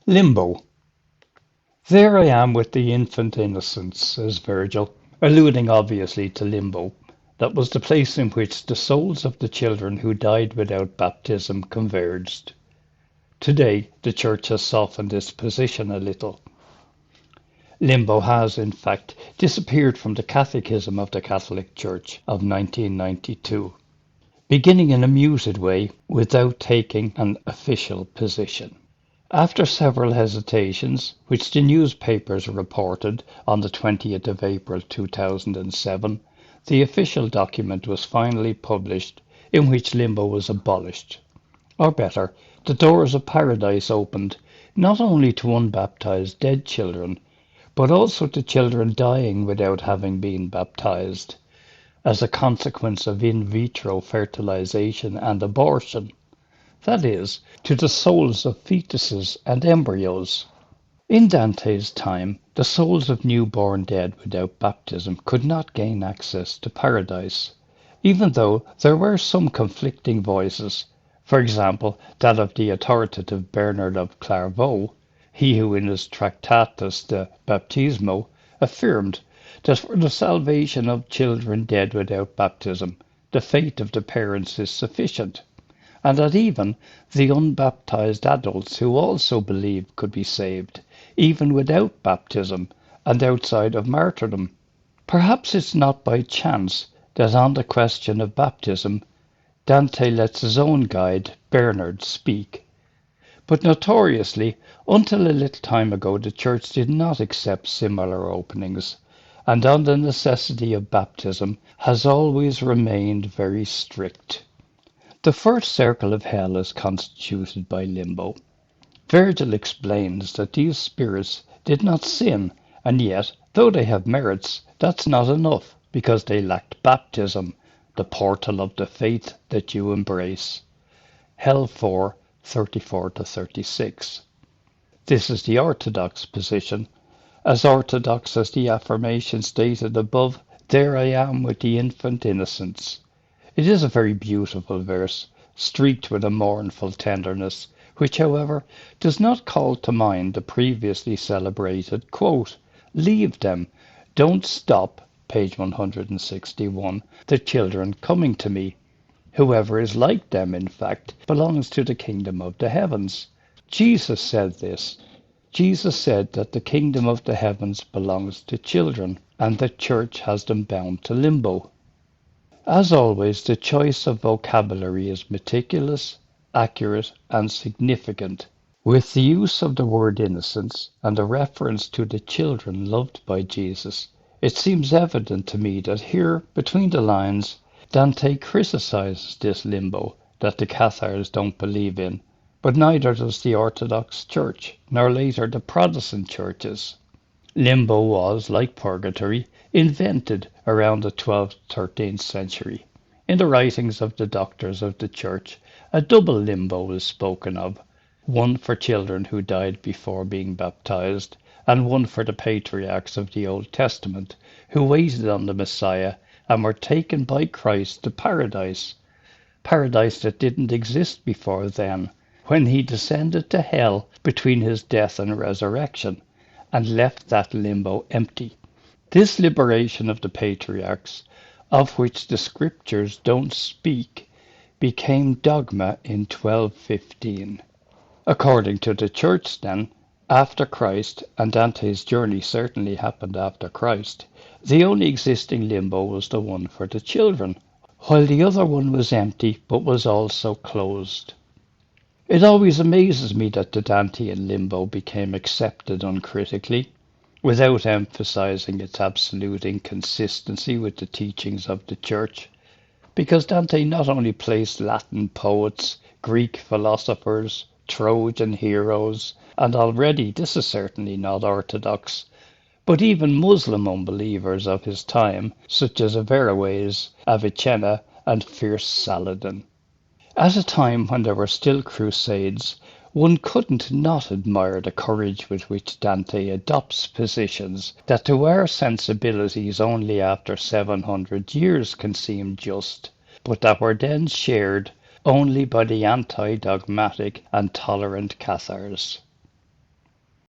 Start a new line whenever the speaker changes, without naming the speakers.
Limbo. There I am with the infant innocence, says Virgil, alluding obviously to Limbo. That was the place in which the souls of the children who died without baptism converged. Today, the Church has softened its position a little. Limbo has, in fact, disappeared from the Catechism of the Catholic Church of 1992, beginning in a muted way without taking an official position. After several hesitations, which the newspapers reported on the 20th of April 2007, the official document was finally published in which Limbo was abolished. Or better, the doors of paradise opened not only to unbaptized dead children, but also to children dying without having been baptized, as a consequence of in vitro fertilization and abortion. That is, to the souls of fetuses and embryos. In Dante's time, the souls of newborn dead without baptism could not gain access to paradise, even though there were some conflicting voices, for example that of the authoritative Bernard of Clairvaux, he who in his Tractatus de Baptismo affirmed that for the salvation of children dead without baptism, the faith of the parents is sufficient, and that even the unbaptized adults who also believed could be saved, even without baptism and outside of martyrdom. Perhaps it's not by chance that on the question of baptism, Dante lets his own guide, Bernard, speak. But notoriously, until a little time ago, the Church did not accept similar openings, and on the necessity of baptism has always remained very strict. The first circle of hell is constituted by Limbo. Virgil explains that these spirits did not sin, and yet, though they have merits, that's not enough, because they lacked baptism, the portal of the faith that you embrace. Hell 4, 34-36. This is the orthodox position, as orthodox as the affirmation stated above, there I am with the infant innocence. It is a very beautiful verse, streaked with a mournful tenderness, which, however, does not call to mind the previously celebrated quote, leave them, don't stop, page 161, the children coming to me. Whoever is like them, in fact, belongs to the kingdom of the heavens. Jesus said this. Jesus said that the kingdom of the heavens belongs to children, and the church has them bound to limbo. As always, the choice of vocabulary is meticulous, accurate, and significant. With the use of the word innocence and the reference to the children loved by Jesus, it seems evident to me that here, between the lines, Dante criticizes this limbo that the Cathars don't believe in, but neither does the Orthodox Church, nor later the Protestant churches. Limbo was, like purgatory, invented around the 12th-13th century. In the writings of the doctors of the Church, a double limbo is spoken of, one for children who died before being baptized, and one for the patriarchs of the Old Testament, who waited on the Messiah and were taken by Christ to paradise, paradise that didn't exist before then, when he descended to hell between his death and resurrection, and left that limbo empty. This liberation of the patriarchs, of which the scriptures don't speak, became dogma in 1215. According to the church then, after Christ, and Dante's journey certainly happened after Christ, the only existing limbo was the one for the children, while the other one was empty but was also closed. It always amazes me that the Dantean limbo became accepted uncritically, without emphasizing its absolute inconsistency with the teachings of the Church, because Dante not only placed Latin poets, Greek philosophers, Trojan heroes, and already this is certainly not orthodox, but even Muslim unbelievers of his time, such as Averroes, Avicenna, and fierce Saladin. At a time when there were still crusades, one couldn't not admire the courage with which Dante adopts positions that to our sensibilities only after 700 years can seem just, but that were then shared only by the anti-dogmatic and tolerant Cathars.